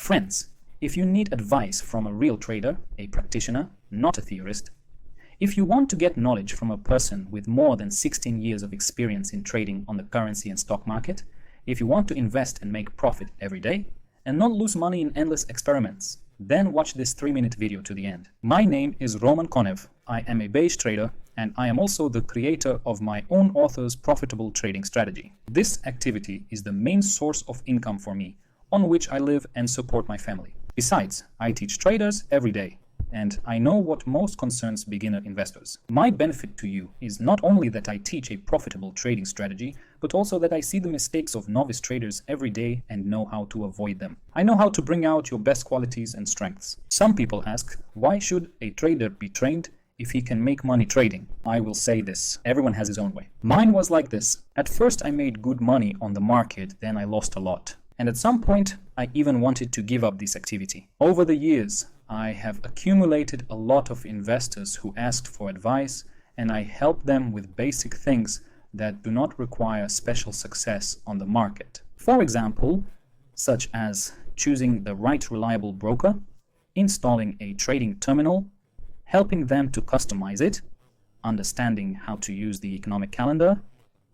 Friends, if you need advice from a real trader, a practitioner, not a theorist, if you want to get knowledge from a person with more than 16 years of experience in trading on the currency and stock market, if you want to invest and make profit every day, and not lose money in endless experiments, then watch this 3-minute video to the end. My name is Roman Konev. I am a beige trader, and I am also the creator of my own author's profitable trading strategy. This activity is the main source of income for me, on which I live and support my family. Besides, I teach traders every day, and I know what most concerns beginner investors. My benefit to you is not only that I teach a profitable trading strategy, but also that I see the mistakes of novice traders every day and know how to avoid them. I know how to bring out your best qualities and strengths. Some people ask, why should a trader be trained if he can make money trading? I will say this, everyone has his own way. Mine was like this. At first I made good money on the market, then I lost a lot. And at some point, I even wanted to give up this activity. Over the years, I have accumulated a lot of investors who asked for advice, and I help them with basic things that do not require special success on the market. For example, such as choosing the right reliable broker, installing a trading terminal, helping them to customize it, understanding how to use the economic calendar,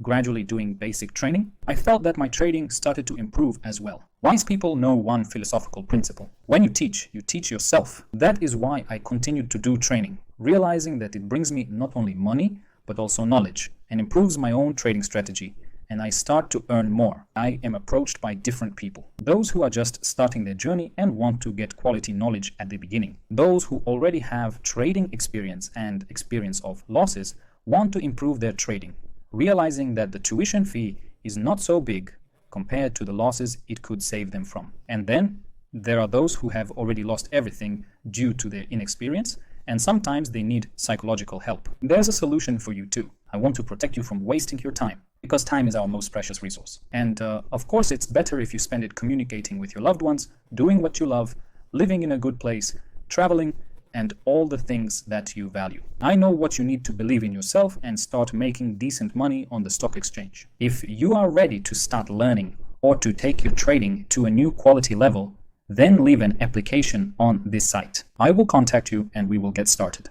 gradually doing basic training. I felt that my trading started to improve as well. Wise people know one philosophical principle. When you teach yourself. That is why I continued to do training, realizing that it brings me not only money, but also knowledge, and improves my own trading strategy, and I start to earn more. I am approached by different people. Those who are just starting their journey and want to get quality knowledge at the beginning. Those who already have trading experience and experience of losses want to improve their trading, realizing that the tuition fee is not so big compared to the losses it could save them from. And then there are those who have already lost everything due to their inexperience, and sometimes they need psychological help. There's a solution for you too. I want to protect you from wasting your time, because time is our most precious resource. And of course, it's better if you spend it communicating with your loved ones, doing what you love, living in a good place, traveling, and all the things that you value. I know what you need to believe in yourself and start making decent money on the stock exchange. If you are ready to start learning or to take your trading to a new quality level, then leave an application on this site. I will contact you and we will get started.